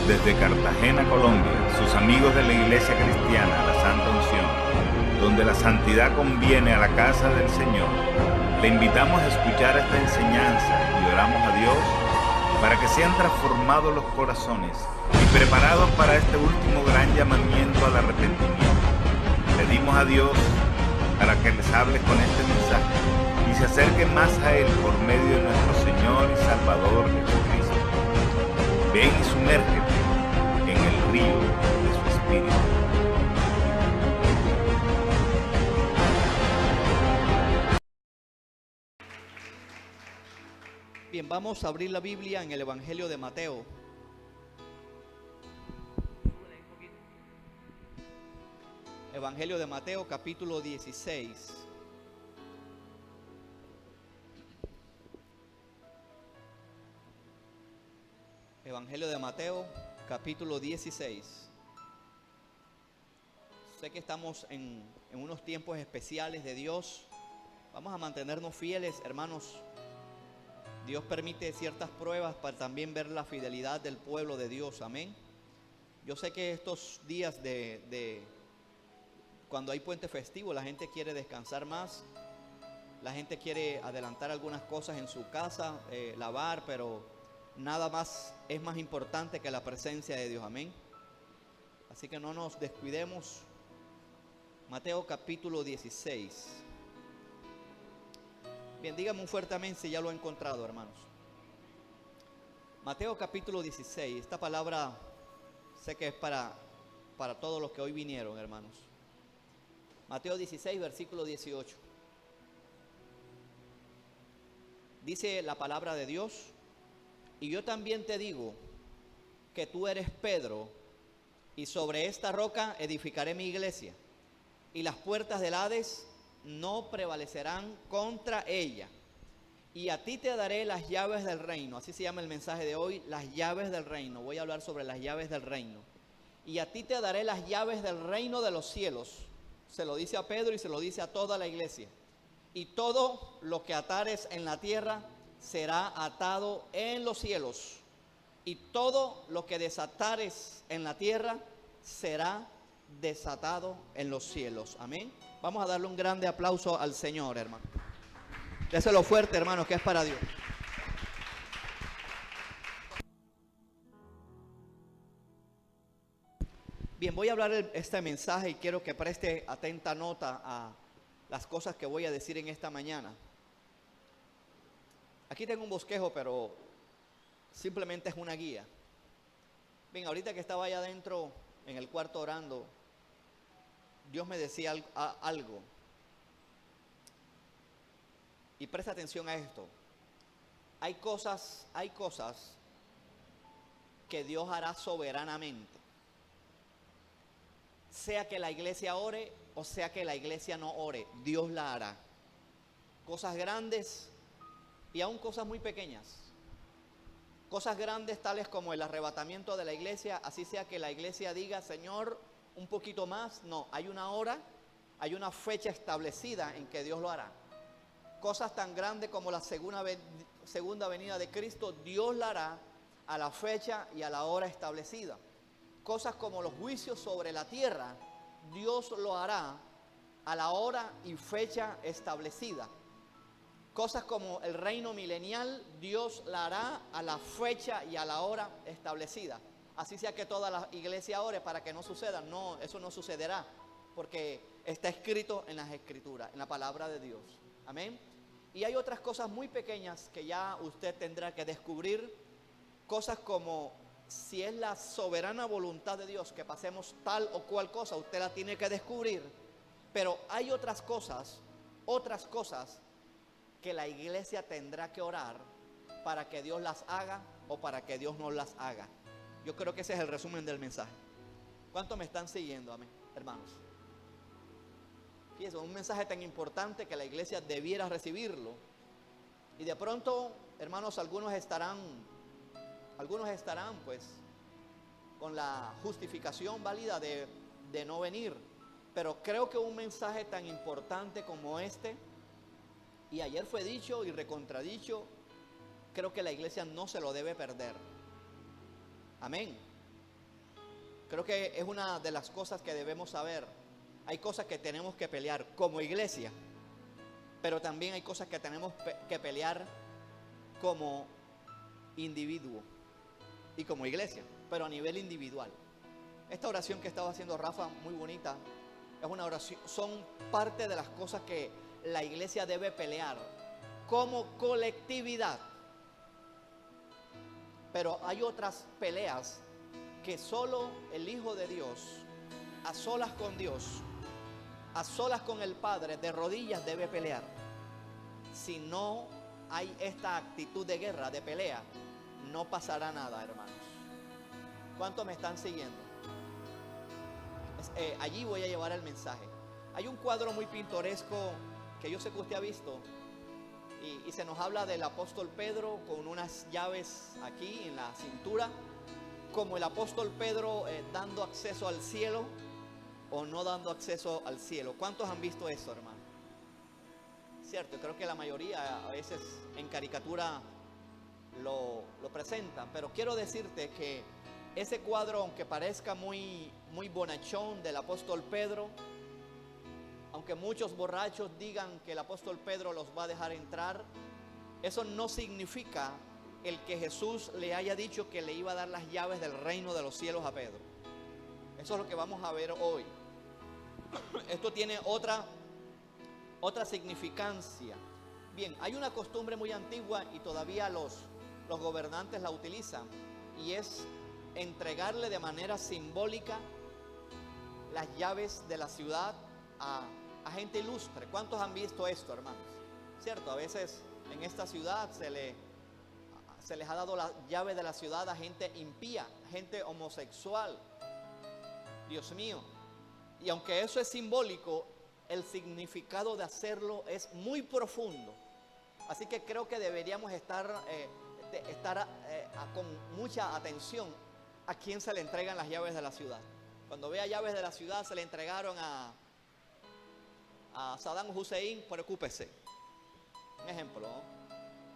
Desde Cartagena, Colombia, sus amigos de la Iglesia Cristiana La Santa Unción, donde la santidad conviene a la casa del Señor, le invitamos a escuchar esta enseñanza y oramos a Dios para que sean transformados los corazones y preparados para este último gran llamamiento al arrepentimiento. Pedimos a Dios para que les hable con este mensaje y se acerquen más a Él por medio de nuestro Señor y Salvador Jesucristo. Ven y sumérgete en el río de su Espíritu. Bien, vamos a abrir la Biblia en el Evangelio de Mateo. Evangelio de Mateo, capítulo 16. Evangelio de Mateo, capítulo 16. Sé que estamos en unos tiempos especiales de Dios. Vamos a mantenernos fieles, hermanos. Dios permite ciertas pruebas para también ver la fidelidad del pueblo de Dios. Amén. Yo sé que estos días de cuando hay puente festivo, la gente quiere descansar más. La gente quiere adelantar algunas cosas en su casa, lavar, pero nada más es más importante que la presencia de Dios. Amén. Así que no nos descuidemos. Mateo capítulo 16. Bien, dígame un fuerte amén si ya lo ha encontrado, hermanos. Mateo capítulo 16. Esta palabra sé que es para todos los que hoy vinieron, hermanos. Mateo 16, versículo 18. Dice la palabra de Dios: y yo también te digo que tú eres Pedro, y sobre esta roca edificaré mi iglesia, y las puertas del Hades no prevalecerán contra ella. Y a ti te daré las llaves del reino. Así se llama el mensaje de hoy, las llaves del reino. Voy a hablar sobre las llaves del reino. Y a ti te daré las llaves del reino de los cielos. Se lo dice a Pedro y se lo dice a toda la iglesia. Y todo lo que atares en la tierra será atado en los cielos. Y todo lo que desatares en la tierra será desatado en los cielos. Amén. Vamos a darle un grande aplauso al Señor, hermano. Déselo fuerte, hermano, que es para Dios. Bien, voy a hablar este mensaje y quiero que preste atenta nota a las cosas que voy a decir en esta mañana. Aquí tengo un bosquejo, pero simplemente es una guía. Bien, ahorita que estaba allá adentro en el cuarto orando, Dios me decía algo. Y presta atención a esto. Hay cosas que Dios hará soberanamente. Sea que la iglesia ore o sea que la iglesia no ore, Dios la hará. Cosas grandes y aún cosas muy pequeñas. Cosas grandes tales como el arrebatamiento de la iglesia, así sea que la iglesia diga: Señor, un poquito más. No, hay una hora, hay una fecha establecida en que Dios lo hará. Cosas tan grandes como la segunda venida de Cristo, Dios la hará a la fecha y a la hora establecida. Cosas como los juicios sobre la tierra, Dios lo hará a la hora y fecha establecida. Cosas como el reino milenial, Dios la hará a la fecha y a la hora establecida. Así sea que toda la iglesia ore para que no suceda. No, eso no sucederá, porque está escrito en las escrituras, en la palabra de Dios. Amén. Y hay otras cosas muy pequeñas que ya usted tendrá que descubrir. Cosas como, si es la soberana voluntad de Dios que pasemos tal o cual cosa, usted la tiene que descubrir. Pero hay otras cosas que la iglesia tendrá que orar para que Dios las haga o para que Dios no las haga. Yo creo que ese es el resumen del mensaje. ¿Cuántos me están siguiendo, amén, hermanos? Fíjense, un mensaje tan importante que la iglesia debiera recibirlo. Y de pronto, hermanos, algunos estarán pues con la justificación válida de no venir. Pero creo que un mensaje tan importante como este, y ayer fue dicho y recontradicho, creo que la iglesia no se lo debe perder. Amén. Creo que es una de las cosas que debemos saber. Hay cosas que tenemos que pelear como iglesia, pero también hay cosas que tenemos que pelear como individuo y como iglesia, pero a nivel individual. Esta oración que estaba haciendo Rafa, muy bonita, es una oración, son parte de las cosas que la iglesia debe pelear como colectividad. Pero hay otras peleas que solo el Hijo de Dios, a solas con Dios, a solas con el Padre, de rodillas debe pelear. Si no hay esta actitud de guerra, de pelea, no pasará nada, hermanos. ¿Cuántos me están siguiendo? Allí voy a llevar el mensaje. Hay un cuadro muy pintoresco que yo sé que usted ha visto, y se nos habla del apóstol Pedro con unas llaves aquí en la cintura, como el apóstol Pedro dando acceso al cielo o no dando acceso al cielo. ¿Cuántos han visto eso, hermano? Cierto, creo que la mayoría a veces en caricatura lo presentan, pero quiero decirte que ese cuadro, aunque parezca muy bonachón del apóstol Pedro, aunque muchos borrachos digan que el apóstol Pedro los va a dejar entrar, eso no significa el que Jesús le haya dicho que le iba a dar las llaves del reino de los cielos a Pedro. Eso es lo que vamos a ver hoy. Esto tiene otra significancia. Bien, hay una costumbre muy antigua y todavía los gobernantes la utilizan, y es entregarle de manera simbólica las llaves de la ciudad a gente ilustre. ¿Cuántos han visto esto, hermanos? Cierto, a veces en esta ciudad se les ha dado la llave de la ciudad a gente impía, gente homosexual. Dios mío. Y aunque eso es simbólico, el significado de hacerlo es muy profundo. Así que creo que deberíamos estar con mucha atención a quién se le entregan las llaves de la ciudad. Cuando vea llaves de la ciudad se le entregaron a Saddam Hussein, preocúpese. Un ejemplo, ¿no?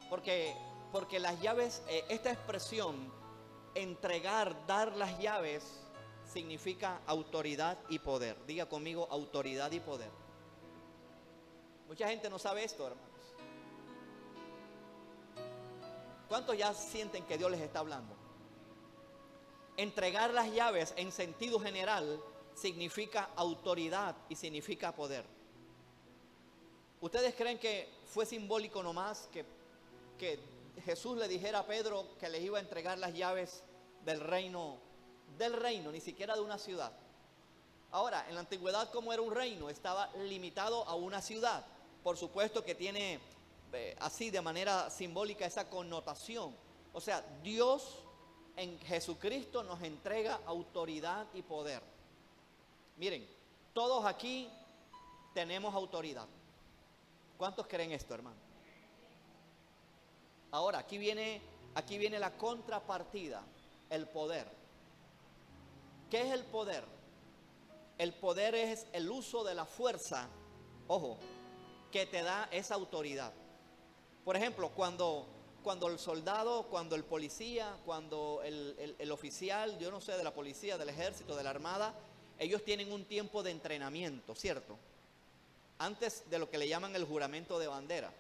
Porque las llaves, esta expresión, entregar, dar las llaves, significa autoridad y poder. Diga conmigo, autoridad y poder. Mucha gente no sabe esto, hermanos. ¿Cuántos ya sienten que Dios les está hablando? Entregar las llaves en sentido general significa autoridad y significa poder. ¿Ustedes creen que fue simbólico nomás que Jesús le dijera a Pedro que les iba a entregar las llaves del reino, ni siquiera de una ciudad? Ahora, en la antigüedad, como era un reino, estaba limitado a una ciudad. Por supuesto que tiene así de manera simbólica esa connotación. O sea, Dios en Jesucristo nos entrega autoridad y poder. Miren, todos aquí tenemos autoridad. ¿Cuántos creen esto, hermano? Ahora, aquí viene la contrapartida, el poder. ¿Qué es el poder? El poder es el uso de la fuerza, ojo, que te da esa autoridad. Por ejemplo, cuando el soldado, cuando el policía, cuando el oficial, yo no sé, de la policía, del ejército, de la armada, ellos tienen un tiempo de entrenamiento, ¿cierto? Antes de lo que le llaman el juramento de bandera.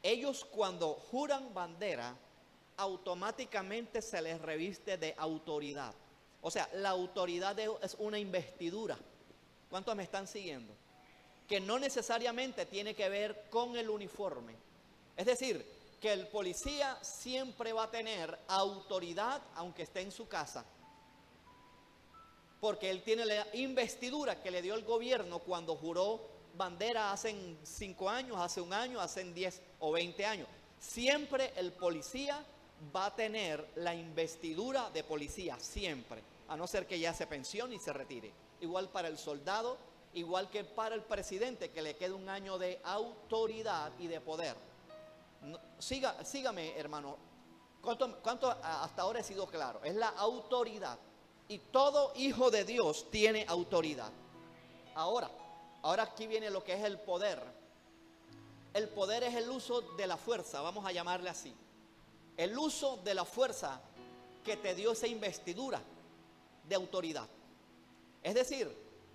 Ellos, cuando juran bandera, automáticamente se les reviste de autoridad. O sea, la autoridad es una investidura. ¿Cuántos me están siguiendo? Que no necesariamente tiene que ver con el uniforme. Es decir, que el policía siempre va a tener autoridad aunque esté en su casa, porque él tiene la investidura que le dio el gobierno cuando juró bandera hace 5 años, hace 1 año, hace 10 o 20 años. Siempre el policía va a tener la investidura de policía, siempre, a no ser que ya se pensione y se retire. Igual para el soldado, igual que para el presidente, que le queda 1 año de autoridad y de poder. Sígame, hermano. ¿Cuánto hasta ahora he sido claro? Es la autoridad. Y todo hijo de Dios tiene autoridad. Ahora aquí viene lo que es el poder. El poder es el uso de la fuerza, vamos a llamarle así. El uso de la fuerza que te dio esa investidura. de autoridad. Es decir,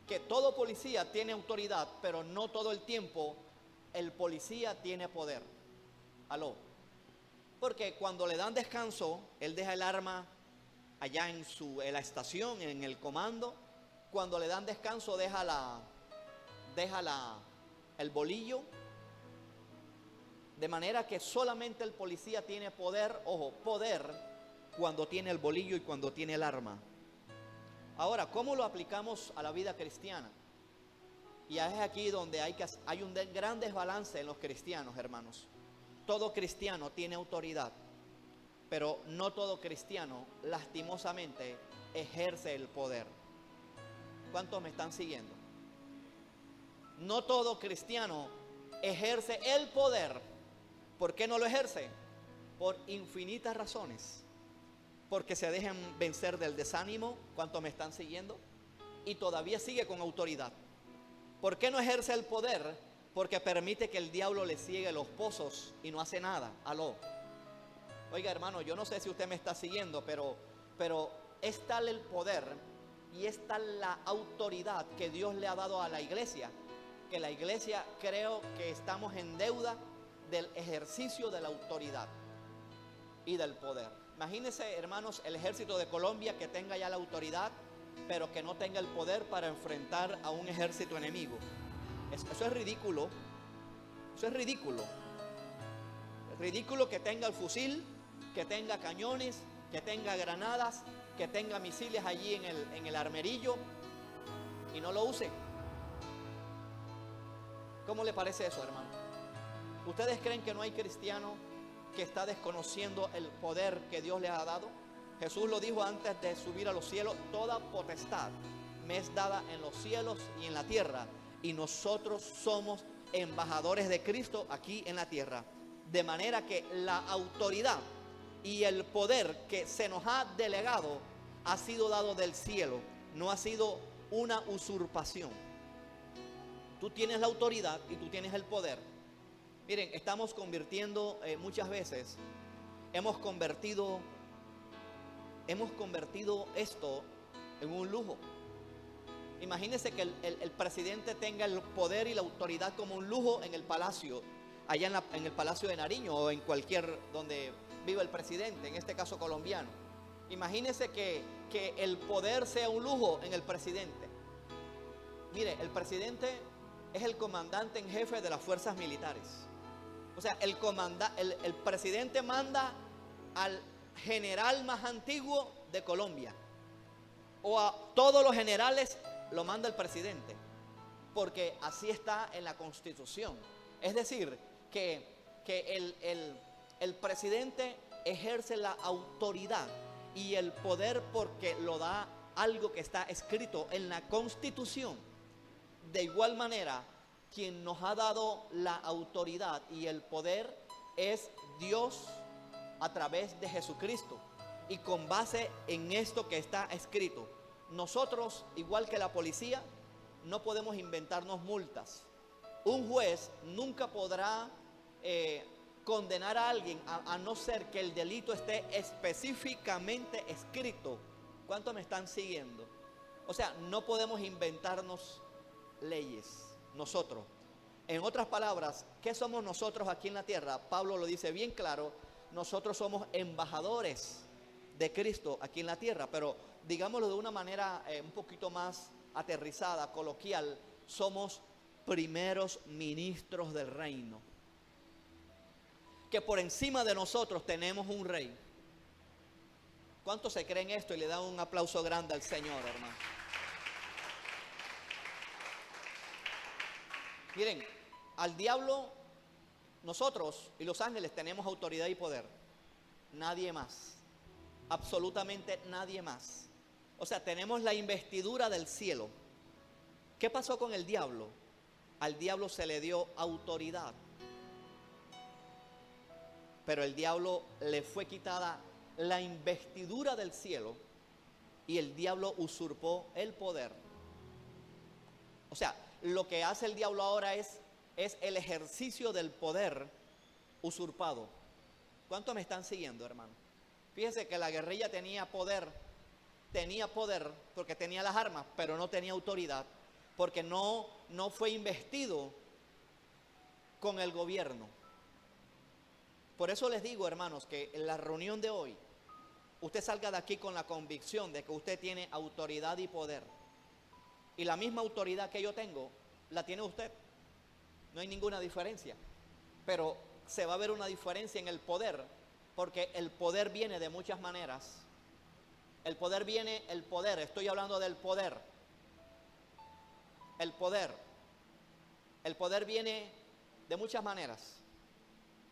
que todo policía tiene autoridad, pero no todo el tiempo el policía tiene poder. ¿Aló? Porque cuando le dan descanso, él deja el arma allá en la estación, en el comando. Cuando le dan descanso, deja el bolillo. De manera que solamente el policía tiene poder, ojo, poder, cuando tiene el bolillo y cuando tiene el arma. Ahora, ¿cómo lo aplicamos a la vida cristiana? Y es aquí donde hay un gran desbalance en los cristianos, hermanos. Todo cristiano tiene autoridad, pero no todo cristiano, lastimosamente, ejerce el poder. ¿Cuántos me están siguiendo? No todo cristiano ejerce el poder. ¿Por qué no lo ejerce? Por infinitas razones. Porque se dejan vencer del desánimo. ¿Cuántos me están siguiendo? Y todavía sigue con autoridad. ¿Por qué no ejerce el poder? Porque permite que el diablo le ciegue los pozos y no hace nada. Aló. Oiga, hermano, yo no sé si usted me está siguiendo, pero es tal el poder y es tal la autoridad que Dios le ha dado a la iglesia, que la iglesia creo que estamos en deuda del ejercicio de la autoridad y del poder. Imagínense, hermanos, el ejército de Colombia que tenga ya la autoridad, pero que no tenga el poder para enfrentar a un ejército enemigo. Eso es ridículo. Eso es ridículo. Es ridículo que tenga el fusil, que tenga cañones, que tenga granadas, que tenga misiles allí en el armerillo y no lo use. ¿Cómo le parece eso, hermano? ¿Ustedes creen que no hay cristiano que está desconociendo el poder que Dios le ha dado? Jesús lo dijo antes de subir a los cielos: toda potestad me es dada en los cielos y en la tierra. Y nosotros somos embajadores de Cristo aquí en la tierra. De manera que la autoridad y el poder que se nos ha delegado ha sido dado del cielo. No ha sido una usurpación. Tú tienes la autoridad y tú tienes el poder. Miren, estamos convirtiendo muchas veces, hemos convertido esto en un lujo. Imagínense que el presidente tenga el poder y la autoridad como un lujo en el palacio, allá en el Palacio de Nariño o en cualquier donde viva el presidente, en este caso colombiano. Imagínense que el poder sea un lujo en el presidente. Mire, el presidente es el comandante en jefe de las fuerzas militares. O sea, el presidente manda al general más antiguo de Colombia, o a todos los generales lo manda el presidente, porque así está en la Constitución. Es decir, que el presidente ejerce la autoridad y el poder porque lo da algo que está escrito en la Constitución. De igual manera, quien nos ha dado la autoridad y el poder es Dios a través de Jesucristo. Y con base en esto que está escrito, nosotros, igual que la policía, no podemos inventarnos multas. Un juez nunca podrá condenar a alguien a no ser que el delito esté específicamente escrito. ¿Cuántos me están siguiendo? O sea, no podemos inventarnos leyes nosotros. En otras palabras, ¿qué somos nosotros aquí en la tierra? Pablo lo dice bien claro: nosotros somos embajadores de Cristo aquí en la tierra, pero digámoslo de una manera un poquito más aterrizada, coloquial: somos primeros ministros del reino. Que por encima de nosotros tenemos un rey. ¿Cuántos se creen esto y le dan un aplauso grande al Señor, hermano? Miren, al diablo, nosotros y los ángeles tenemos autoridad y poder. Nadie más. Absolutamente nadie más. O sea, tenemos la investidura del cielo. ¿Qué pasó con el diablo? Al diablo se le dio autoridad, pero el diablo le fue quitada la investidura del cielo y el diablo usurpó el poder. O sea, lo que hace el diablo ahora es el ejercicio del poder usurpado. ¿Cuántos me están siguiendo, hermano? Fíjese que la guerrilla tenía poder tenía poder porque tenía las armas, pero no tenía autoridad, porque no fue investido con el gobierno. Por eso les digo, hermanos, que en la reunión de hoy, usted salga de aquí con la convicción de que usted tiene autoridad y poder. Y la misma autoridad que yo tengo, la tiene usted. No hay ninguna diferencia. Pero se va a ver una diferencia en el poder, porque el poder viene de muchas maneras. El poder, estoy hablando del poder. El poder viene de muchas maneras.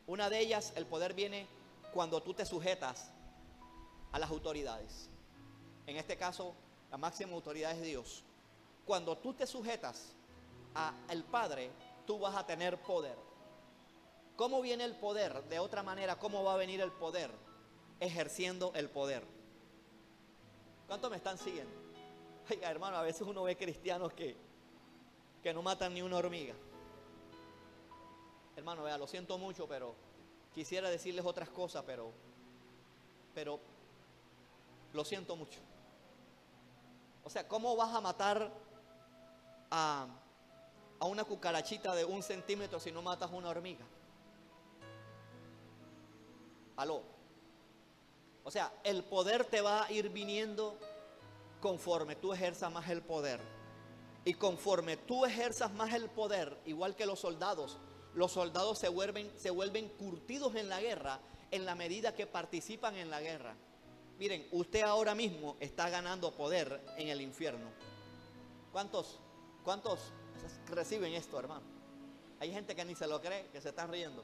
Una de ellas, el poder viene cuando tú te sujetas a las autoridades. En este caso, la máxima autoridad es Dios. Cuando tú te sujetas al Padre, tú vas a tener poder. ¿Cómo viene el poder? De otra manera, ¿cómo va a venir el poder? Ejerciendo el poder. ¿Cuántos me están siguiendo? Oiga, hermano, a veces uno ve cristianos que no matan ni una hormiga. Hermano, vea, lo siento mucho, pero quisiera decirles otras cosas, pero lo siento mucho. O sea, ¿cómo vas a matar a una cucarachita de 1 centímetro si no matas una hormiga? Aló. O sea, el poder te va a ir viniendo conforme tú ejerzas más el poder. Y conforme tú ejerzas más el poder, igual que los soldados se vuelven curtidos en la guerra en la medida que participan en la guerra. Miren, usted ahora mismo está ganando poder en el infierno. ¿Cuántos reciben esto, hermano? Hay gente que ni se lo cree, que se están riendo.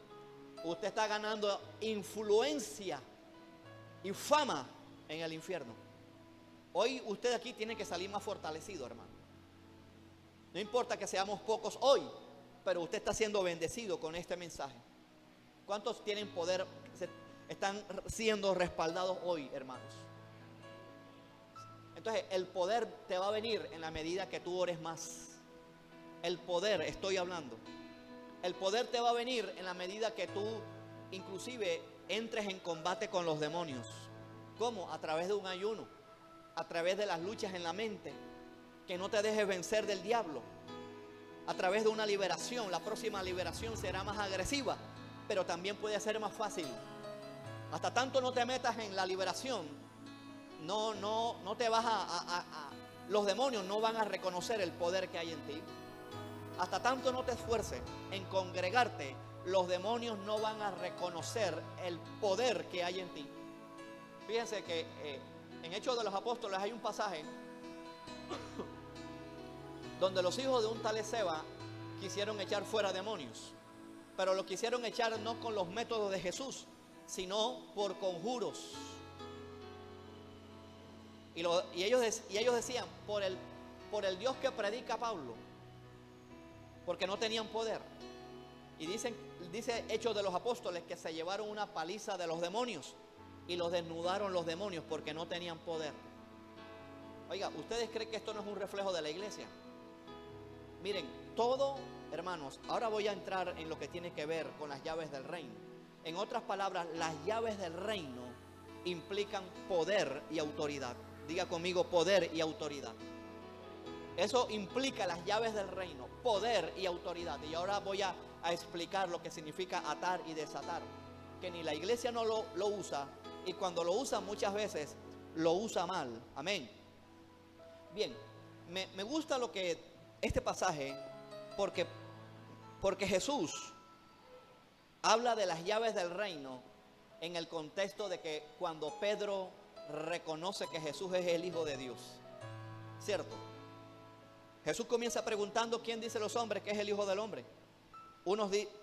Usted está ganando influencia y fama en el infierno. Hoy usted aquí tiene que salir más fortalecido, hermano. No importa que seamos pocos hoy, pero usted está siendo bendecido con este mensaje. ¿Cuántos tienen poder? Están siendo respaldados hoy, hermanos. Entonces, el poder te va a venir en la medida que tú ores más. El poder, estoy hablando. El poder te va a venir en la medida que tú, inclusive, entres en combate con los demonios. ¿Cómo? A través de un ayuno, a través de las luchas en la mente, que no te dejes vencer del diablo, a través de una liberación. La próxima liberación será más agresiva, pero también puede ser más fácil. Hasta tanto no te metas en la liberación, no te vas los demonios no van a reconocer el poder que hay en ti. Hasta tanto no te esfuerces en congregarte, los demonios no van a reconocer el poder que hay en ti. Fíjense que en Hechos de los Apóstoles hay un pasaje donde los hijos de un tal Esceva quisieron echar fuera demonios, pero lo quisieron echar no con los métodos de Jesús, sino por conjuros. Y ellos decían, por el Dios que predica Pablo, porque no tenían poder. Y dice Hechos de los Apóstoles que se llevaron una paliza de los demonios y los desnudaron los demonios porque no tenían poder. Oiga, ¿ustedes creen que esto no es un reflejo de la iglesia? Miren, todo, hermanos, ahora voy a entrar en lo que tiene que ver con las llaves del reino. En otras palabras, las llaves del reino implican poder y autoridad. Diga conmigo, poder y autoridad. Eso implica las llaves del reino, poder y autoridad. Y ahora voy a explicar lo que significa atar y desatar. Que ni la iglesia no lo usa, y cuando lo usa muchas veces lo usa mal. Amén. Bien, me gusta este pasaje porque Jesús habla de las llaves del reino en el contexto de que cuando Pedro reconoce que Jesús es el Hijo de Dios. ¿Cierto? Jesús comienza preguntando: ¿quién dice los hombres que es el Hijo del Hombre?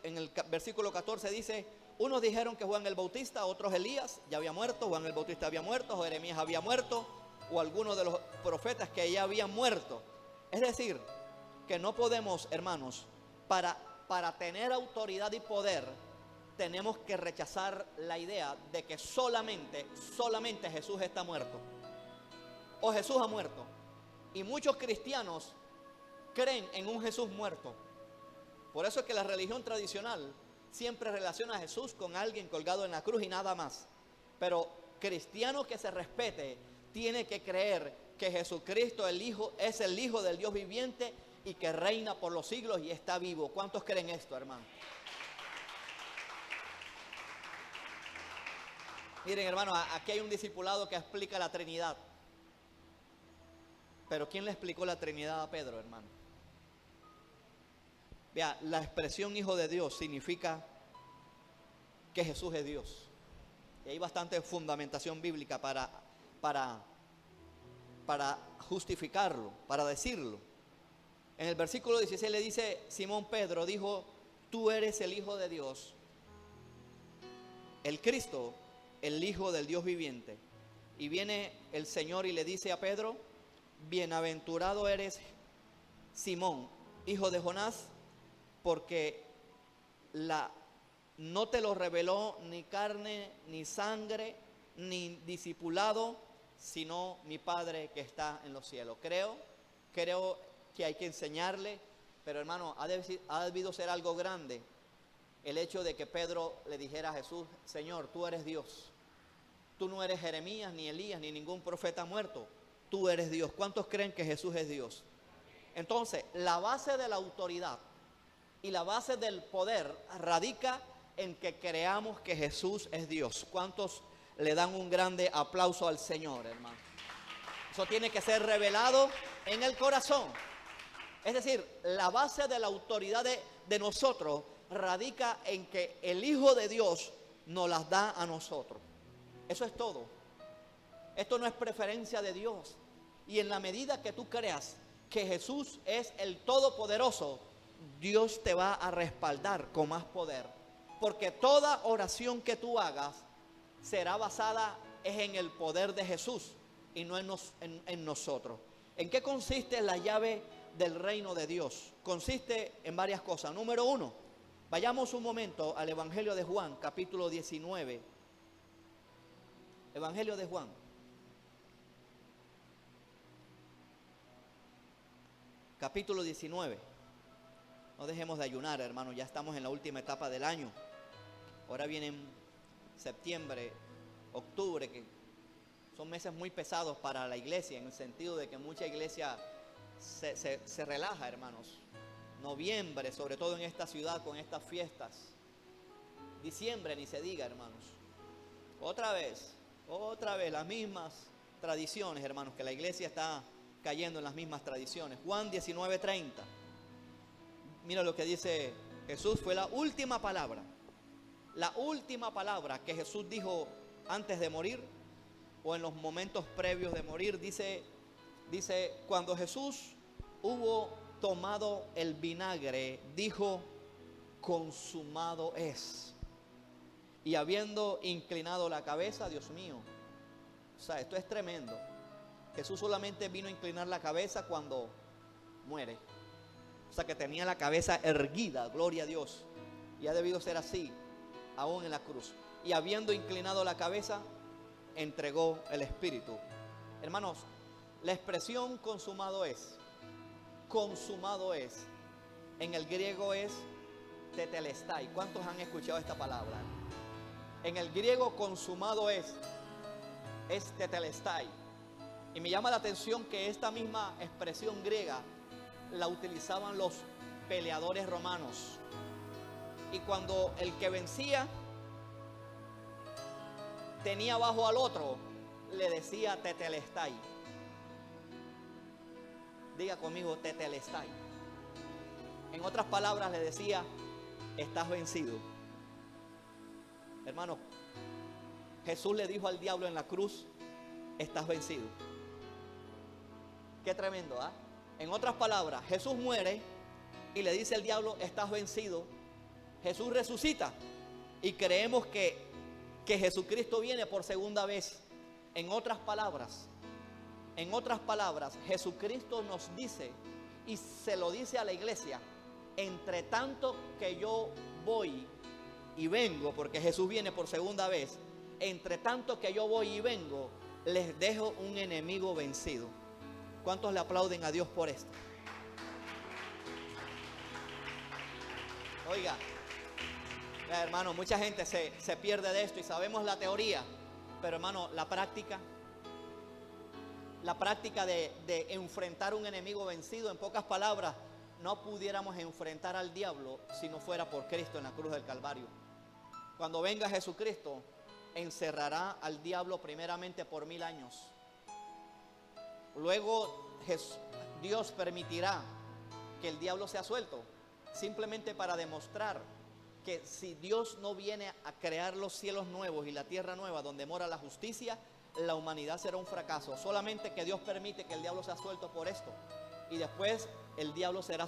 En el versículo 14 dice: unos dijeron que Juan el Bautista, otros Elías, ya había muerto, Juan el Bautista había muerto, Jeremías había muerto, o algunos de los profetas que ya habían muerto. Es decir, que no podemos, hermanos, para tener autoridad y poder, tenemos que rechazar la idea de que solamente Jesús está muerto, o Jesús ha muerto. Y muchos cristianos creen en un Jesús muerto. Por eso es que la religión tradicional siempre relaciona a Jesús con alguien colgado en la cruz y nada más. Pero cristiano que se respete tiene que creer que Jesucristo el Hijo es el Hijo del Dios viviente y que reina por los siglos y está vivo. ¿Cuántos creen esto, hermano? Miren, hermano, aquí hay un discipulado que explica la Trinidad. Pero ¿quién le explicó la Trinidad a Pedro, hermano? Vea, la expresión Hijo de Dios significa que Jesús es Dios. Y hay bastante fundamentación bíblica para justificarlo, para decirlo. En el versículo 16 le dice, Simón Pedro dijo, tú eres el Hijo de Dios, el Cristo, el Hijo del Dios viviente. Y viene el Señor y le dice a Pedro, bienaventurado eres Simón, hijo de Jonás, porque no te lo reveló ni carne, ni sangre, ni discipulado, sino mi Padre que está en los cielos. Creo que hay que enseñarle, pero hermano, ha debido ser algo grande el hecho de que Pedro le dijera a Jesús, Señor, tú eres Dios. Tú no eres Jeremías, ni Elías, ni ningún profeta muerto. Tú eres Dios. ¿Cuántos creen que Jesús es Dios? Entonces, la base de la autoridad y la base del poder radica en que creamos que Jesús es Dios. ¿Cuántos le dan un grande aplauso al Señor, hermano? Eso tiene que ser revelado en el corazón. Es decir, la base de la autoridad de nosotros radica en que el Hijo de Dios nos las da a nosotros. Eso es todo. Esto no es preferencia de Dios. Y en la medida que tú creas que Jesús es el Todopoderoso, Dios te va a respaldar con más poder. Porque toda oración que tú hagas será basada en el poder de Jesús y no en nosotros. ¿En qué consiste la llave del reino de Dios? Consiste en varias cosas. Número 1, vayamos un momento al Evangelio de Juan, capítulo 19. Evangelio de Juan. Capítulo 19. No dejemos de ayunar, hermano. Ya estamos en la última etapa del año. Ahora vienen septiembre, octubre, que son meses muy pesados para la iglesia, en el sentido de que mucha iglesia se relaja, hermanos. Noviembre, sobre todo en esta ciudad con estas fiestas. Diciembre, ni se diga, hermanos. Otra vez, las mismas tradiciones, hermanos, que la iglesia está cayendo en las mismas tradiciones. Juan 19:30. Mira lo que dice Jesús, fue la última palabra. La última palabra que Jesús dijo antes de morir o en los momentos previos de morir. Dice, cuando Jesús hubo tomado el vinagre, dijo, consumado es. Y habiendo inclinado la cabeza, Dios mío, o sea, esto es tremendo. Jesús solamente vino a inclinar la cabeza cuando muere. O sea, que tenía la cabeza erguida, gloria a Dios. Y ha debido ser así, aún en la cruz. Y habiendo inclinado la cabeza, entregó el Espíritu. Hermanos, la expresión consumado es, en el griego es tetelestai. ¿Cuántos han escuchado esta palabra? En el griego consumado es tetelestai. Y me llama la atención que esta misma expresión griega la utilizaban los peleadores romanos. Y cuando el que vencía tenía abajo al otro, le decía tetelestai. Diga conmigo, tetelestai. En otras palabras le decía, estás vencido. Hermano, Jesús le dijo al diablo en la cruz, estás vencido. Qué tremendo, ¿ah? En otras palabras, Jesús muere y le dice al diablo, estás vencido. Jesús resucita y creemos que Jesucristo viene por segunda vez. En otras palabras, Jesucristo nos dice y se lo dice a la iglesia, entre tanto que yo voy y vengo, porque Jesús viene por segunda vez, entre tanto que yo voy y vengo, les dejo un enemigo vencido. ¿Cuántos le aplauden a Dios por esto? Oiga, hermano, mucha gente se pierde de esto y sabemos la teoría, pero hermano, la práctica, la práctica de enfrentar un enemigo vencido. En pocas palabras, no pudiéramos enfrentar al diablo si no fuera por Cristo en la cruz del Calvario. Cuando venga Jesucristo, encerrará al diablo primeramente por 1000 años. Luego Dios permitirá que el diablo sea suelto, simplemente para demostrar que si Dios no viene a crear los cielos nuevos y la tierra nueva donde mora la justicia, la humanidad será un fracaso. Solamente que Dios permite que el diablo sea suelto por esto. Y después el diablo será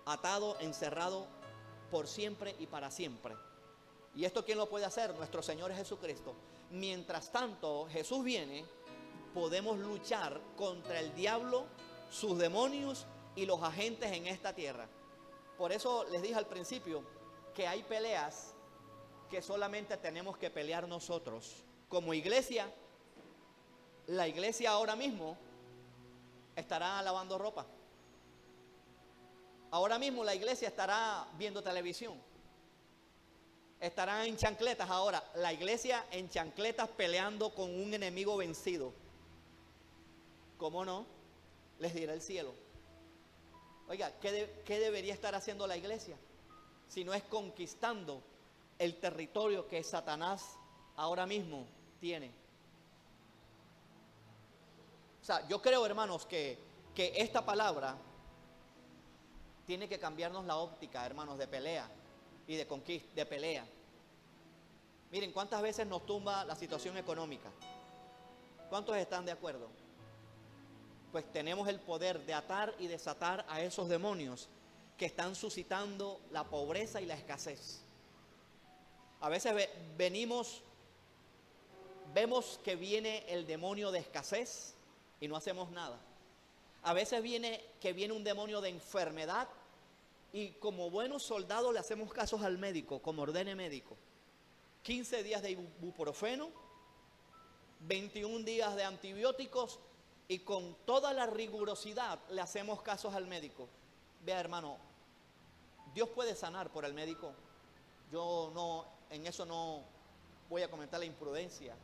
atado, encerrado por siempre y para siempre. ¿Y esto quién lo puede hacer? Nuestro Señor Jesucristo. Mientras tanto Jesús viene, podemos luchar contra el diablo, sus demonios y los agentes en esta tierra. Por eso les dije al principio que hay peleas que solamente tenemos que pelear nosotros. Como iglesia, la iglesia ahora mismo estará lavando ropa. Ahora mismo la iglesia estará viendo televisión. Estará en chancletas ahora. La iglesia en chancletas peleando con un enemigo vencido. ¿Cómo no? Les dirá el cielo. Oiga, ¿qué debería estar haciendo la iglesia? Si no es conquistando el territorio que Satanás ahora mismo tiene. O sea, yo creo, hermanos, que esta palabra tiene que cambiarnos la óptica, hermanos, de pelea y de conquista, de pelea. Miren, ¿cuántas veces nos tumba la situación económica? ¿Cuántos están de acuerdo? Pues tenemos el poder de atar y desatar a esos demonios que están suscitando la pobreza y la escasez. A veces vemos que viene el demonio de escasez y no hacemos nada. A veces viene un demonio de enfermedad y como buenos soldados le hacemos casos al médico, como ordene médico. 15 días de ibuprofeno, 21 días de antibióticos y con toda la rigurosidad le hacemos casos al médico. Vea, hermano, Dios puede sanar por el médico. Yo no, en eso no voy a comentar la imprudencia.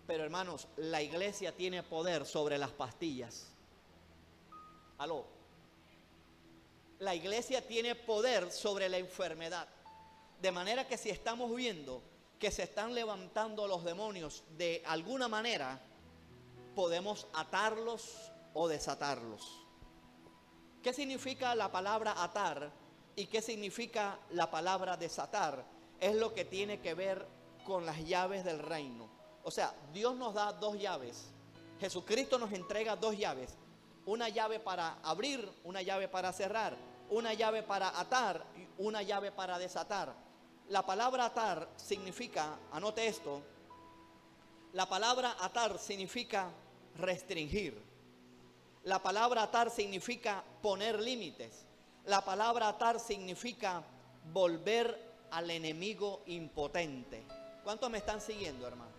Pero hermanos, la iglesia tiene poder sobre las pastillas. Aló. La iglesia tiene poder sobre la enfermedad. De manera que si estamos viendo que se están levantando los demonios de alguna manera, podemos atarlos o desatarlos. ¿Qué significa la palabra atar y qué significa la palabra desatar? Es lo que tiene que ver con las llaves del reino. O sea, Dios nos da 2 llaves. Jesucristo nos entrega 2 llaves. Una llave para abrir, una llave para cerrar, una llave para atar y una llave para desatar. La palabra atar significa, anote esto, la palabra atar significa restringir. La palabra atar significa poner límites. La palabra atar significa volver al enemigo impotente. ¿Cuántos me están siguiendo, hermano?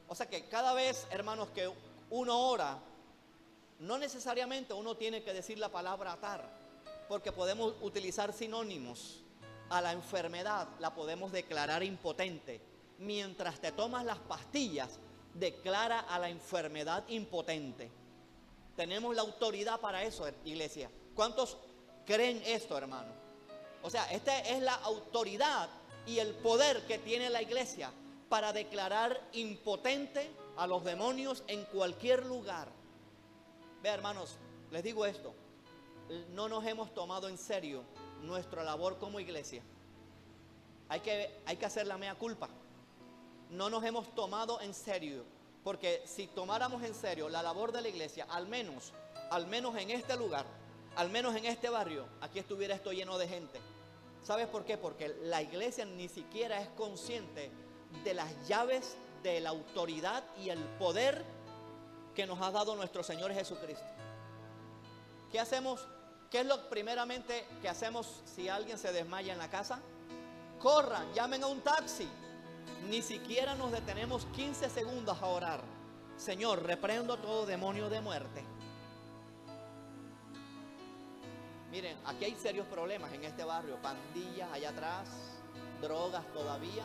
O sea que cada vez, hermanos, que uno ora, no necesariamente uno tiene que decir la palabra atar, porque podemos utilizar sinónimos. A la enfermedad la podemos declarar impotente. Mientras te tomas las pastillas, declara a la enfermedad impotente. Tenemos la autoridad para eso, iglesia. ¿Cuántos creen esto, hermano? O sea, esta es la autoridad y el poder que tiene la iglesia para declarar impotente a los demonios en cualquier lugar. Vea, hermanos, les digo esto. No nos hemos tomado en serio nuestra labor como iglesia. Hay que hacer la mea culpa. No nos hemos tomado en serio, porque si tomáramos en serio la labor de la iglesia, al menos en este lugar, al menos en este barrio, aquí estuviera esto lleno de gente. ¿Sabes por qué? Porque la iglesia ni siquiera es consciente de las llaves de la autoridad y el poder que nos ha dado nuestro Señor Jesucristo. ¿Qué hacemos? ¿Qué es lo primeramente que hacemos si alguien se desmaya en la casa? Corran, llamen a un taxi. Ni siquiera nos detenemos 15 segundos a orar. Señor, reprendo todo demonio de muerte. Miren, aquí hay serios problemas en este barrio. Pandillas allá atrás, drogas todavía.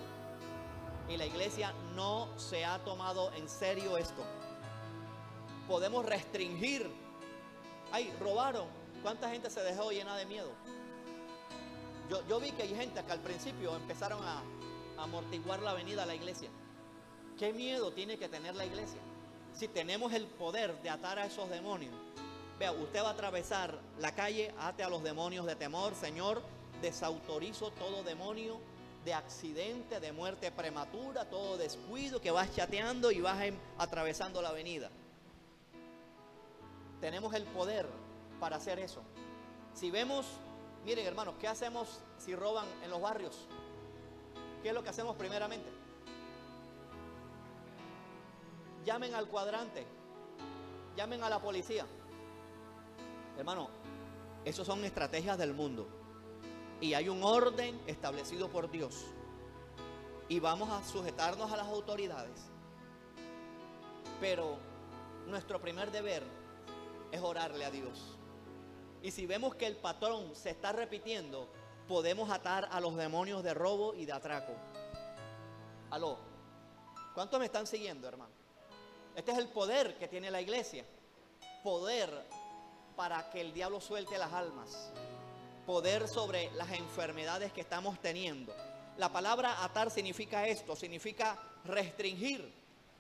Y la iglesia no se ha tomado en serio esto. Podemos restringir. Ay, robaron. ¿Cuánta gente se dejó llena de miedo? Yo vi que hay gente que al principio empezaron a amortiguar la avenida a la iglesia. ¿Qué miedo tiene que tener la iglesia? Si tenemos el poder de atar a esos demonios. Vea, usted va a atravesar la calle, ate a los demonios de temor. Señor, desautorizo todo demonio de accidente, de muerte prematura, todo descuido, que vas chateando y vas atravesando la avenida. Tenemos el poder para hacer eso. Si vemos, miren hermanos, ¿qué hacemos si roban en los barrios? ¿Qué es lo que hacemos primeramente? Llamen al cuadrante, llamen a la policía. Hermano, esas son estrategias del mundo. Y hay un orden establecido por Dios. Y vamos a sujetarnos a las autoridades. Pero nuestro primer deber es orarle a Dios. Y si vemos que el patrón se está repitiendo, podemos atar a los demonios de robo y de atraco. Aló, ¿cuántos me están siguiendo, hermano? Este es el poder que tiene la iglesia. Poder para que el diablo suelte las almas. Poder sobre las enfermedades que estamos teniendo. La palabra atar significa esto, significa restringir.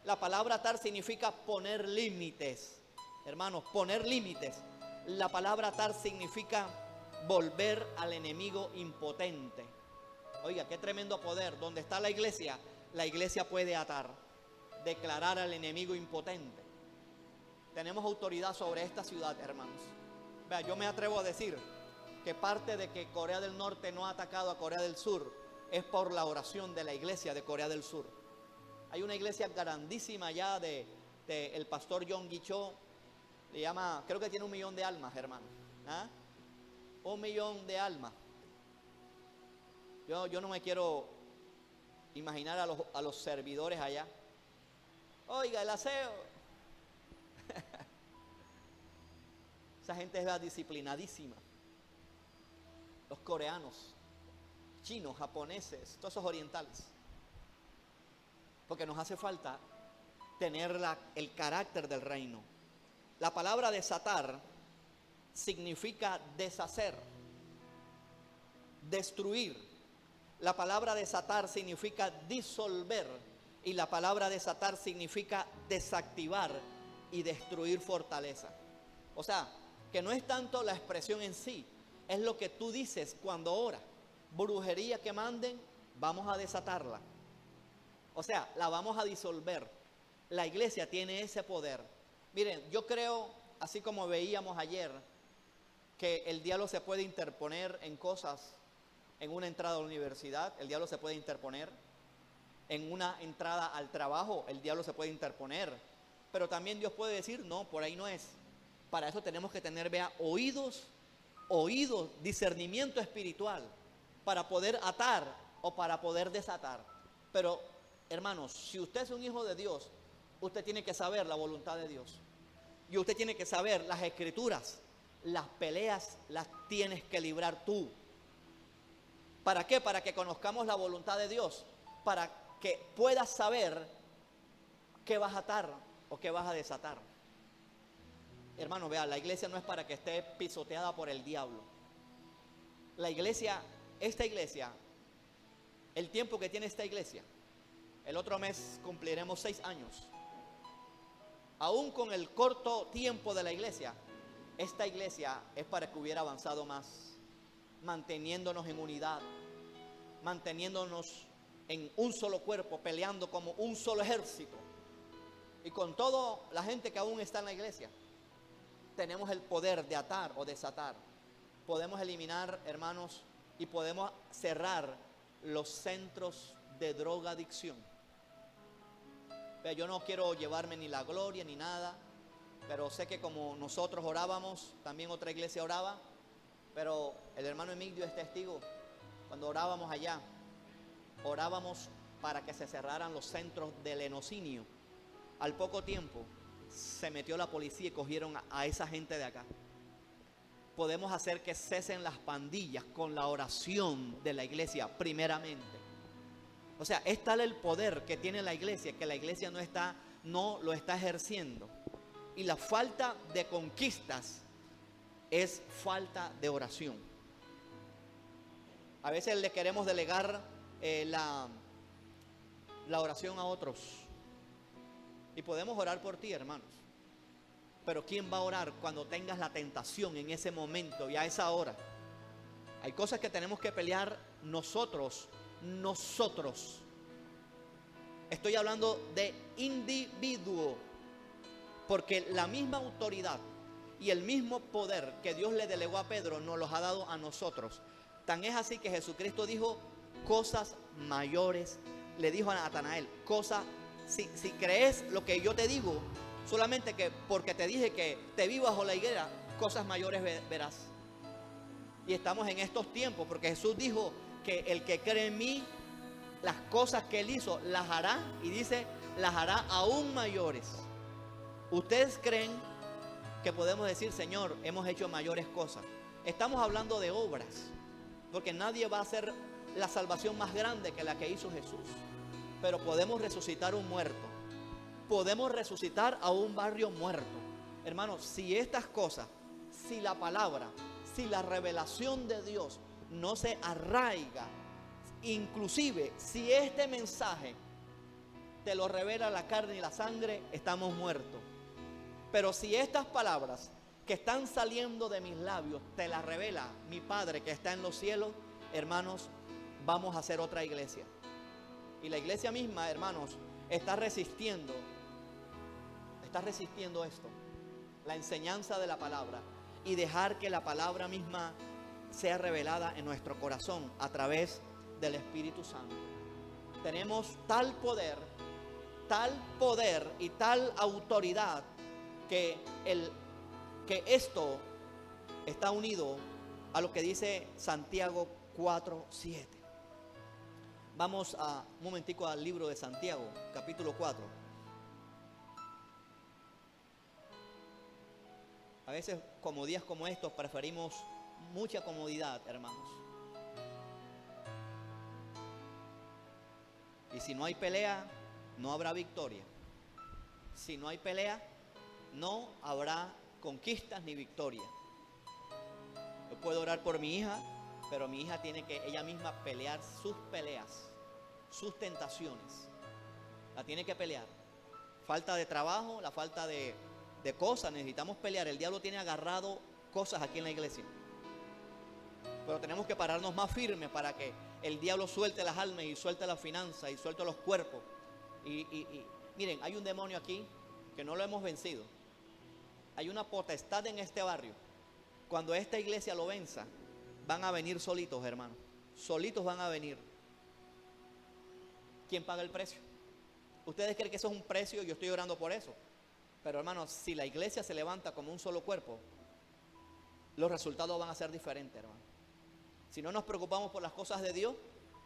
La palabra atar significa poner límites. Hermanos, poner límites. La palabra atar significa volver al enemigo impotente. Oiga, qué tremendo poder. Donde está la iglesia puede atar, declarar al enemigo impotente. Tenemos autoridad sobre esta ciudad, hermanos. Vea, yo me atrevo a decir que parte de que Corea del Norte no ha atacado a Corea del Sur es por la oración de la iglesia de Corea del Sur. Hay una iglesia grandísima allá de el pastor John Guichó. Le llama, creo que tiene 1 millón de almas, hermano. ¿Ah? 1 millón de almas. Yo no me quiero imaginar a los servidores allá. Oiga, el aseo. Esa gente es disciplinadísima. Los coreanos, chinos, japoneses, todos esos orientales. Porque nos hace falta tener el carácter del reino. La palabra desatar significa deshacer, destruir. La palabra desatar significa disolver. Y la palabra desatar significa desactivar y destruir fortaleza. O sea, que no es tanto la expresión en sí, es lo que tú dices cuando oras. Brujería que manden, vamos a desatarla. O sea, la vamos a disolver. La iglesia tiene ese poder. Miren, yo creo, así como veíamos ayer, que el diablo se puede interponer en cosas, en una entrada a la universidad, el diablo se puede interponer. En una entrada al trabajo, el diablo se puede interponer. Pero también Dios puede decir, no, por ahí no es. Para eso tenemos que tener, vea, oídos, discernimiento espiritual, para poder atar o para poder desatar. Pero, hermanos, si usted es un hijo de Dios, usted tiene que saber la voluntad de Dios. Y usted tiene que saber las escrituras. Las peleas las tienes que librar tú. ¿Para qué? Para que conozcamos la voluntad de Dios. Para que puedas saber qué vas a atar o qué vas a desatar. Hermano, vea, la iglesia no es para que esté pisoteada por el diablo. La iglesia, esta iglesia, el tiempo que tiene esta iglesia, el otro mes cumpliremos 6 años. Aún con el corto tiempo de la iglesia, esta iglesia es para que hubiera avanzado más, manteniéndonos en unidad, manteniéndonos en un solo cuerpo, peleando como un solo ejército. Y con toda la gente que aún está en la iglesia, tenemos el poder de atar o desatar. Podemos eliminar, hermanos, y podemos cerrar los centros de drogadicción. Yo no quiero llevarme ni la gloria ni nada, pero sé que como nosotros orábamos, también otra iglesia oraba, pero el hermano Emilio es testigo. Cuando orábamos allá, orábamos para que se cerraran los centros del lenocinio. Al poco tiempo se metió la policía y cogieron a esa gente de acá. Podemos hacer que cesen las pandillas con la oración de la iglesia primeramente. O sea, es tal el poder que tiene la iglesia que la iglesia no lo está ejerciendo. y la falta de conquistas es falta de oración. A veces le queremos delegar la oración a otros. Y podemos orar por ti, hermanos. Pero ¿quién va a orar cuando tengas la tentación en ese momento y a esa hora? Hay cosas que tenemos que pelear nosotros. Estoy hablando de individuo. Porque la misma autoridad y el mismo poder que Dios le delegó a Pedro nos los ha dado a nosotros. Tan es así que Jesucristo dijo cosas mayores. Le dijo a Natanael, si crees lo que yo te digo, solamente que porque te dije que te vi bajo la higuera, cosas mayores verás. Y estamos en estos tiempos porque Jesús dijo que el que cree en mí, las cosas que él hizo las hará, y dice las hará aún mayores. ¿Ustedes creen que podemos decir, Señor, hemos hecho mayores cosas? Estamos hablando de obras, porque nadie va a hacer la salvación más grande que la que hizo Jesús. Pero podemos resucitar un muerto, podemos resucitar a un barrio muerto. Hermanos, si estas cosas, si la palabra, si la revelación de Dios no se arraiga, inclusive si este mensaje te lo revela la carne y la sangre, estamos muertos. Pero si estas palabras que están saliendo de mis labios te las revela mi Padre que está en los cielos, hermanos, vamos a hacer otra iglesia. Y la iglesia misma, hermanos, está resistiendo esto, la enseñanza de la palabra, y dejar que la palabra misma sea revelada en nuestro corazón a través del Espíritu Santo. Tenemos tal poder y tal autoridad que esto está unido a lo que dice Santiago 4:7. Vamos un momentico al libro de Santiago, capítulo 4. A veces, como días como estos, preferimos mucha comodidad, hermanos. Y si no hay pelea, no habrá victoria. Si no hay pelea, no habrá conquistas ni victoria. Yo puedo orar por mi hija, pero mi hija tiene que ella misma pelear sus peleas, sus tentaciones. La tiene que pelear. Falta de trabajo, la falta de cosas, necesitamos pelear. El diablo tiene agarrado cosas aquí en la iglesia. Pero tenemos que pararnos más firmes para que el diablo suelte las almas y suelte las finanzas y suelte los cuerpos. Y miren, hay un demonio aquí que no lo hemos vencido. Hay una potestad en este barrio. Cuando esta iglesia lo venza, van a venir solitos, hermanos. Solitos van a venir. ¿Quién paga el precio? ¿Ustedes creen que eso es un precio? Yo estoy orando por eso. Pero hermanos, si la iglesia se levanta como un solo cuerpo, los resultados van a ser diferentes, hermano. Si no nos preocupamos por las cosas de Dios,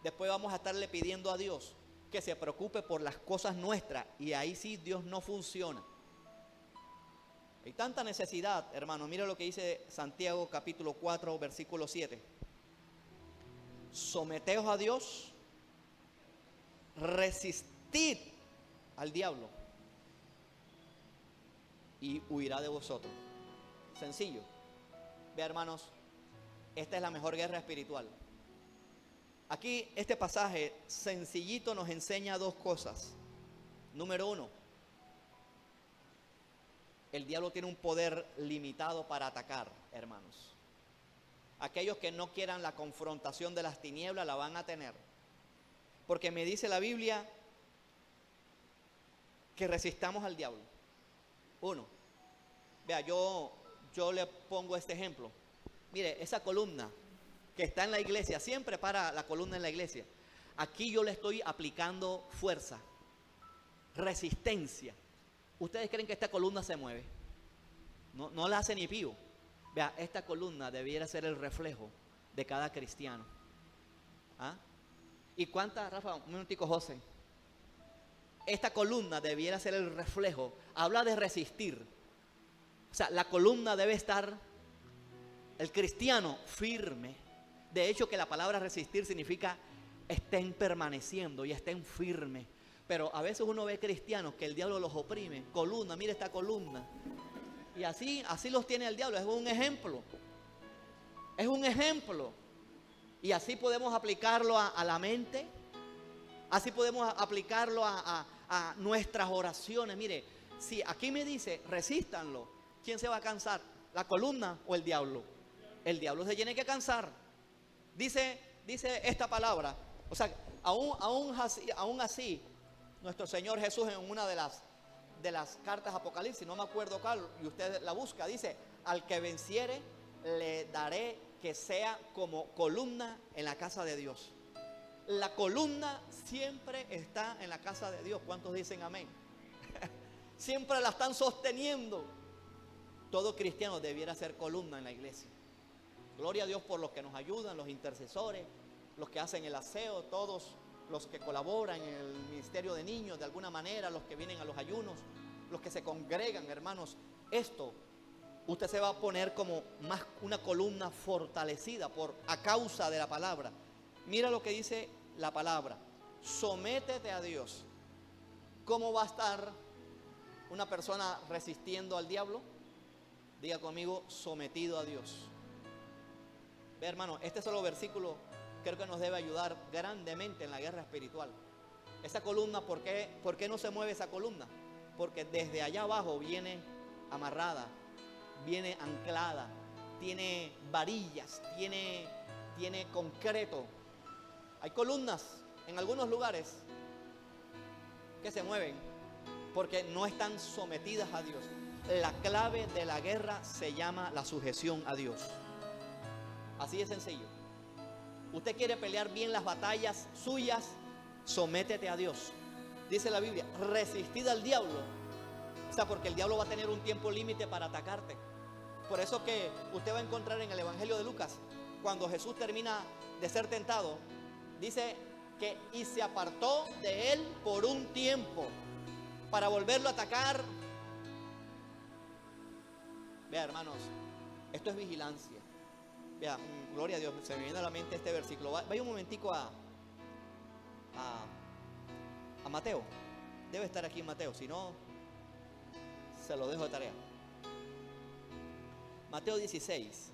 después vamos a estarle pidiendo a Dios que se preocupe por las cosas nuestras, y ahí sí Dios no funciona. Hay tanta necesidad, hermano. Mira lo que dice Santiago capítulo 4, versículo 7. Someteos a Dios, resistid al diablo y huirá de vosotros. Sencillo. Ve, hermanos, esta es la mejor guerra espiritual. Aquí este pasaje sencillito nos enseña dos cosas. Número uno, el diablo tiene un poder limitado para atacar, hermanos. Aquellos que no quieran la confrontación de las tinieblas la van a tener. Porque me dice la Biblia que resistamos al diablo. Uno, vea, yo le pongo este ejemplo. Mire, esa columna que está en la iglesia, siempre para la columna en la iglesia. Aquí yo le estoy aplicando fuerza, resistencia. ¿Ustedes creen que esta columna se mueve? No la hace ni pío. Vea, esta columna debiera ser el reflejo de cada cristiano. ¿Ah? ¿Y cuántas, Rafa? Un minutico, José. Esta columna debiera ser el reflejo. Habla de resistir. O sea, la columna debe estar, el cristiano, firme. De hecho, que la palabra resistir significa estén permaneciendo y estén firmes. Pero a veces uno ve cristianos que el diablo los oprime. Columna, mire esta columna. Y así los tiene el diablo. Es un ejemplo. Es un ejemplo. Y así podemos aplicarlo a la mente. Así podemos aplicarlo a nuestras oraciones. Mire, si aquí me dice, resístanlo, ¿quién se va a cansar? ¿La columna o el diablo? El diablo se tiene que cansar. Dice esta palabra. O sea, aún así, nuestro Señor Jesús en una de las cartas Apocalipsis, no me acuerdo cuál, y usted la busca, dice, al que venciere le daré que sea como columna en la casa de Dios. La columna siempre está en la casa de Dios. ¿Cuántos dicen amén? Siempre la están sosteniendo. Todo cristiano debiera ser columna en la iglesia. Gloria a Dios por los que nos ayudan, los intercesores, los que hacen el aseo, todos los que colaboran en el ministerio de niños de alguna manera, los que vienen a los ayunos, los que se congregan, hermanos. Esto, usted se va a poner como más una columna fortalecida a causa de la palabra. Mira lo que dice la palabra. Sométete a Dios. ¿Cómo va a estar una persona resistiendo al diablo? Diga conmigo, sometido a Dios. Ve, hermano, este solo versículo creo que nos debe ayudar grandemente en la guerra espiritual. Esa columna, ¿por qué no se mueve esa columna? Porque desde allá abajo viene amarrada, viene anclada, tiene varillas, tiene concreto. Hay columnas en algunos lugares que se mueven porque no están sometidas a Dios. La clave de la guerra se llama la sujeción a Dios. Así de sencillo. Usted quiere pelear bien las batallas suyas, sométete a Dios. Dice la Biblia, resistid al diablo. O sea, porque el diablo va a tener un tiempo límite para atacarte. Por eso que usted va a encontrar en el Evangelio de Lucas, cuando Jesús termina de ser tentado, dice que y se apartó de él por un tiempo para volverlo a atacar. Vea, hermanos, esto es vigilancia. Vea, gloria a Dios, se me viene a la mente este versículo. Vaya un momentico a Mateo. Debe estar aquí en Mateo, si no, se lo dejo de tarea. Mateo 16.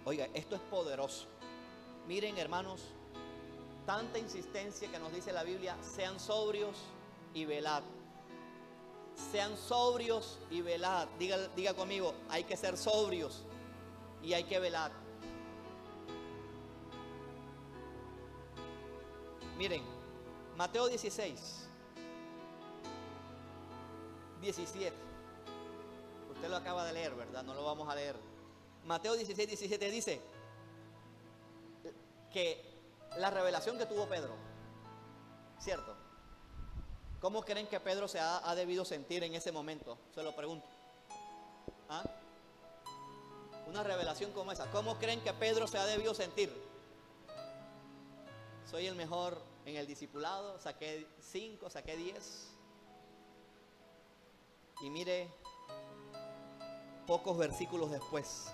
Oiga, esto es poderoso. Miren, hermanos, tanta insistencia que nos dice la Biblia, sean sobrios y velad. Sean sobrios y velad. Diga conmigo, hay que ser sobrios y hay que velar. Miren, Mateo 16, 17. Usted lo acaba de leer, ¿verdad? No lo vamos a leer. Mateo 16, 17 dice que la revelación que tuvo Pedro, ¿cierto? ¿Cómo creen que Pedro se ha debido sentir en ese momento? Se lo pregunto. ¿Ah? Una revelación como esa. ¿Cómo creen que Pedro se ha debido sentir? Soy el mejor en el discipulado, saqué 5, saqué 10. Y mire, pocos versículos después,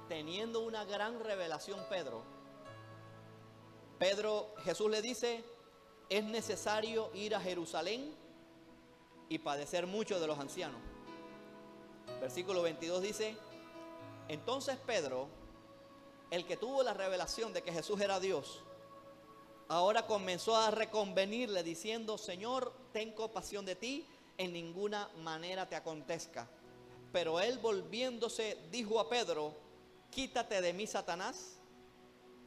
teniendo una gran revelación Jesús le dice, es necesario ir a Jerusalén y padecer mucho de los ancianos. Versículo 22 dice, entonces Pedro, el que tuvo la revelación de que Jesús era Dios, ahora comenzó a reconvenirle diciendo, Señor, ten compasión de ti, en ninguna manera te acontezca. Pero él volviéndose dijo a Pedro, quítate de mí, Satanás.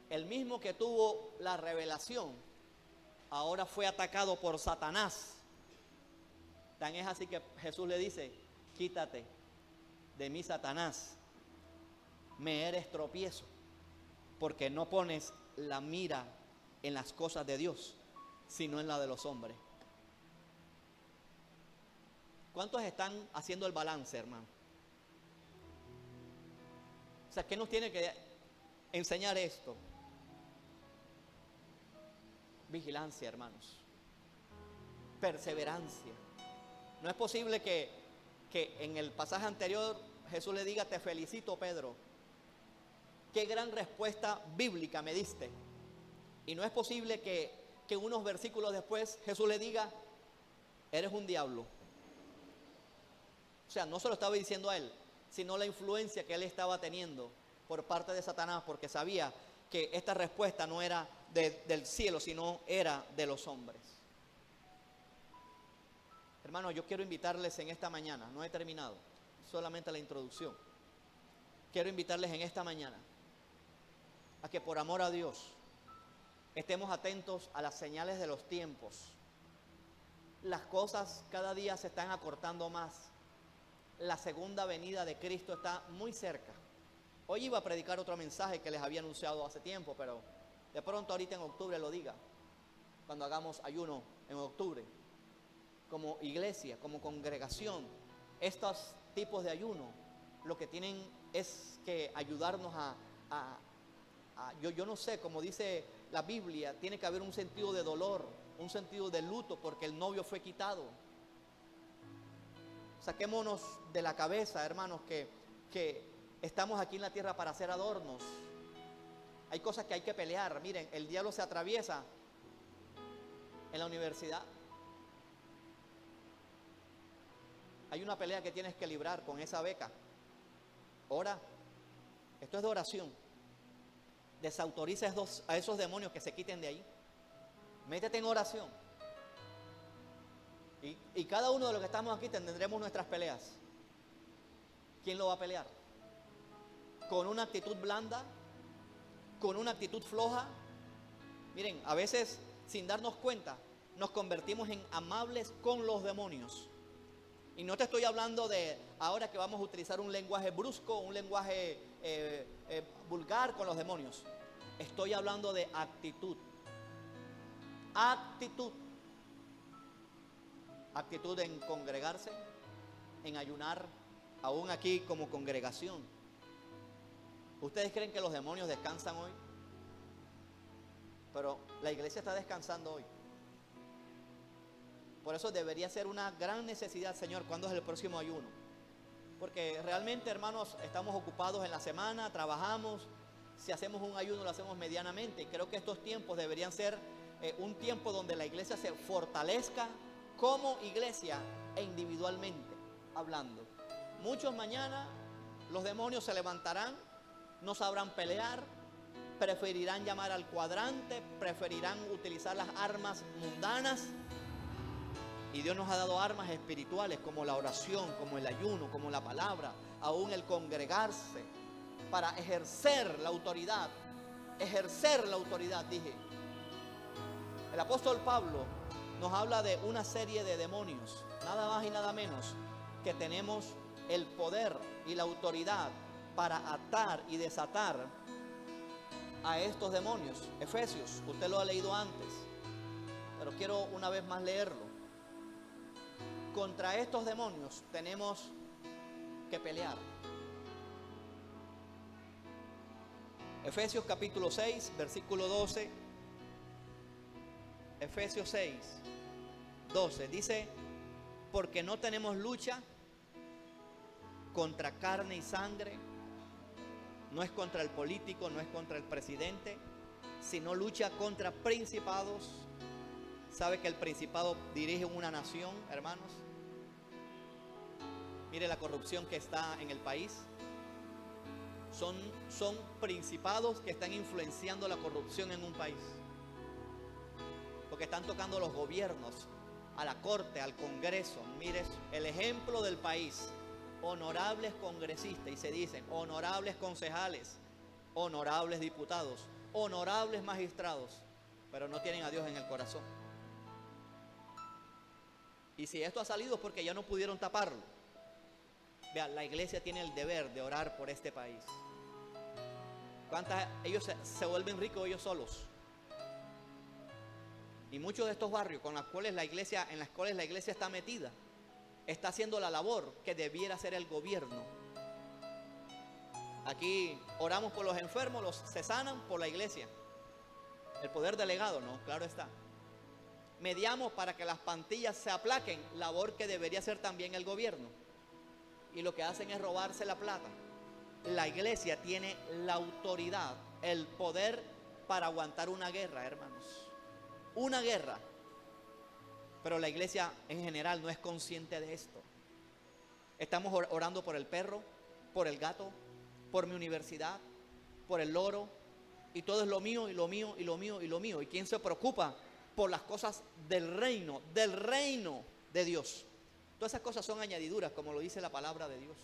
El mismo que tuvo la revelación ahora fue atacado por Satanás. Tan es así que Jesús le dice, quítate de mí, Satanás, me eres tropiezo, porque no pones la mira en las cosas de Dios, sino en la de los hombres. ¿Cuántos están haciendo el balance, hermano? O sea, ¿qué nos tiene que enseñar esto? Vigilancia, hermanos. Perseverancia. No es posible que en el pasaje anterior Jesús le diga, te felicito, Pedro. qué gran respuesta bíblica me diste. Y no es posible que unos versículos después Jesús le diga, eres un diablo. O sea, no se lo estaba diciendo a él, sino la influencia que él estaba teniendo por parte de Satanás, porque sabía que esta respuesta no era del cielo, sino era de los hombres. Hermanos, yo quiero invitarles en esta mañana, no he terminado, solamente la introducción. Quiero invitarles en esta mañana a que por amor a Dios estemos atentos a las señales de los tiempos. Las cosas cada día se están acortando más. La segunda venida de Cristo está muy cerca. Hoy iba a predicar otro mensaje que les había anunciado hace tiempo, pero de pronto ahorita en octubre lo diga, cuando hagamos ayuno en octubre. Como iglesia, como congregación, estos tipos de ayuno lo que tienen es que ayudarnos yo no sé, como dice la Biblia, tiene que haber un sentido de dolor, un sentido de luto porque el novio fue quitado. Saquémonos de la cabeza, hermanos, que estamos aquí en la tierra para hacer adornos. Hay cosas que hay que pelear. Miren, el diablo se atraviesa en la universidad. Hay una pelea que tienes que librar con esa beca. Ora. Esto es de oración. Desautoriza a esos demonios que se quiten de ahí. Métete en oración. Y cada uno de los que estamos aquí tendremos nuestras peleas. ¿Quién lo va a pelear? ¿Con una actitud blanda? ¿Con una actitud floja? Miren, a veces sin darnos cuenta nos convertimos en amables con los demonios. Y no te estoy hablando de ahora que vamos a utilizar un lenguaje brusco, un lenguaje vulgar con los demonios. Estoy hablando de actitud. Actitud. Actitud en congregarse, en ayunar, aún aquí como congregación. ¿Ustedes creen que los demonios descansan hoy? Pero la iglesia está descansando hoy. Por eso debería ser una gran necesidad, Señor, ¿cuándo es el próximo ayuno? Porque realmente, hermanos, estamos ocupados en la semana, trabajamos. Si hacemos un ayuno, lo hacemos medianamente. Y creo que estos tiempos deberían ser un tiempo donde la iglesia se fortalezca como iglesia e individualmente hablando. Muchos mañana los demonios se levantarán, no sabrán pelear, preferirán llamar al cuadrante, preferirán utilizar las armas mundanas. Y Dios nos ha dado armas espirituales como la oración, como el ayuno, como la palabra, aún el congregarse, para ejercer la autoridad. Ejercer la autoridad, dije. El apóstol Pablo nos habla de una serie de demonios, nada más y nada menos, que tenemos el poder y la autoridad para atar y desatar a estos demonios. Efesios, usted lo ha leído antes, pero quiero una vez más leerlo. Contra estos demonios tenemos que pelear. Efesios capítulo 6, versículo 12. Efesios 6, 12. Dice, porque no tenemos lucha contra carne y sangre. No es contra el político, no es contra el presidente, sino lucha contra principados. ¿Sabe que el principado dirige una nación, hermanos? Mire la corrupción que está en el país. Son principados que están influenciando la corrupción en un país. Porque están tocando los gobiernos, a la corte, al Congreso. Mire el ejemplo del país. Honorables congresistas, y se dicen honorables concejales, honorables diputados, honorables magistrados, pero no tienen a Dios en el corazón. Y si esto ha salido es porque ya no pudieron taparlo. Vean, la iglesia tiene el deber de orar por este país. Ellos se vuelven ricos ellos solos. Y muchos de estos barrios en los cuales la iglesia está metida, está haciendo la labor que debiera hacer el gobierno. Aquí oramos por los enfermos, se sanan por la iglesia. El poder delegado, no, claro está. Mediamos para que las plantillas se aplaquen, labor que debería hacer también el gobierno. Y lo que hacen es robarse la plata. la iglesia tiene la autoridad, el poder para aguantar una guerra, hermanos. Una guerra. Pero la iglesia en general no es consciente de esto. Estamos orando por el perro, por el gato, por mi universidad, por el loro, y todo es lo mío, y lo mío, y lo mío, y lo mío. ¿Y quién se preocupa por las cosas del reino de Dios? Todas esas cosas son añadiduras, como lo dice la palabra de Dios.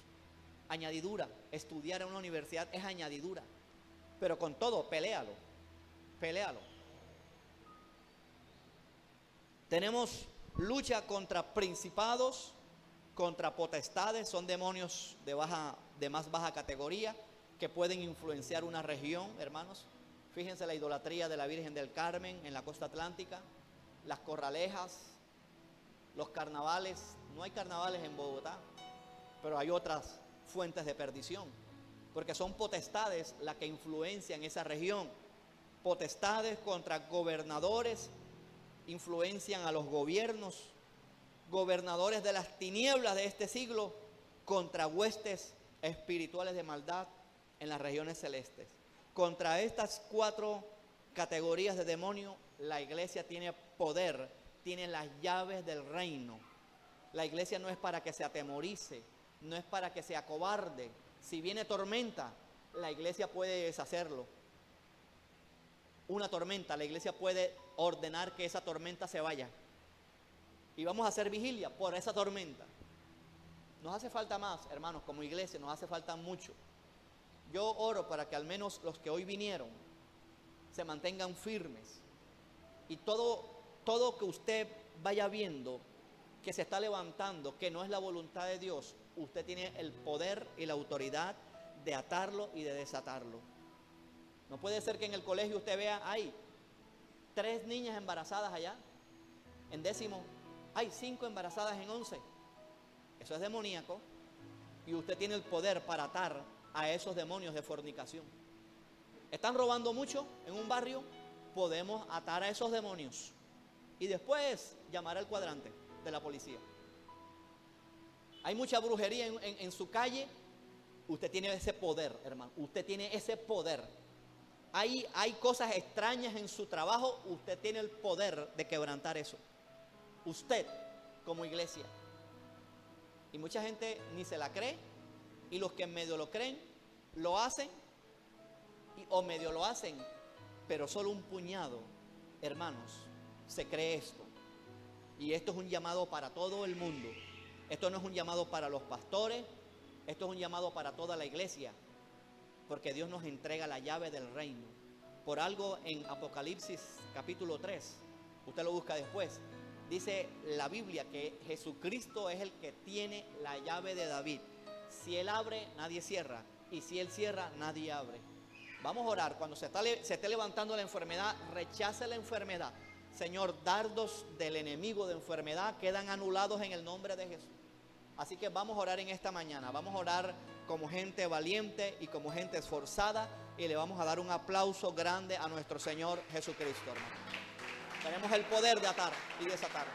Añadidura. Estudiar en una universidad es añadidura. Pero con todo, peléalo. Peléalo. Tenemos lucha contra principados, contra potestades, son demonios de más baja categoría que pueden influenciar una región, hermanos. Fíjense la idolatría de la Virgen del Carmen en la costa atlántica, las corralejas, los carnavales. No hay carnavales en Bogotá, pero hay otras fuentes de perdición, porque son potestades las que influencian esa región. Potestades contra gobernadores, influencian a los gobiernos, gobernadores de las tinieblas de este siglo contra huestes espirituales de maldad en las regiones celestes. Contra estas 4 categorías de demonio, la iglesia tiene poder, tiene las llaves del reino. La iglesia no es para que se atemorice, no es para que se acobarde. Si viene tormenta, la iglesia puede deshacerlo. Una tormenta, la iglesia puede ordenar que esa tormenta se vaya. Y vamos a hacer vigilia por esa tormenta. Nos hace falta más, hermanos, como iglesia, nos hace falta mucho. Yo oro para que al menos los que hoy vinieron se mantengan firmes. Y todo que usted vaya viendo que se está levantando, que no es la voluntad de Dios, usted tiene el poder y la autoridad de atarlo y de desatarlo. No puede ser que en el colegio usted vea, hay 3 niñas embarazadas allá, en 10º, hay 5 embarazadas en 11. Eso es demoníaco. Y usted tiene el poder para atar a esos demonios de fornicación. ¿Están robando mucho en un barrio? Podemos atar a esos demonios. Y después llamar al cuadrante de la policía. Hay mucha brujería en su calle. Usted tiene ese poder, hermano. Usted tiene ese poder. Hay cosas extrañas en su trabajo. Usted tiene el poder de quebrantar eso. Usted, como iglesia. Y mucha gente ni se la cree. Y los que en medio lo creen, lo hacen. O medio lo hacen. Pero solo un puñado, hermanos, se cree esto. Y esto es un llamado para todo el mundo. Esto no es un llamado para los pastores. Esto es un llamado para toda la iglesia. Porque Dios nos entrega la llave del reino. Por algo en Apocalipsis capítulo 3, usted lo busca después, dice la Biblia que Jesucristo es el que tiene la llave de David. Si Él abre, nadie cierra. Y si Él cierra, nadie abre. Vamos a orar. Cuando se esté levantando la enfermedad, rechace la enfermedad. Señor, dardos del enemigo de enfermedad quedan anulados en el nombre de Jesús. Así que vamos a orar en esta mañana. Vamos a orar como gente valiente y como gente esforzada. Y le vamos a dar un aplauso grande a nuestro Señor Jesucristo, hermano. Tenemos el poder de atar y desatar.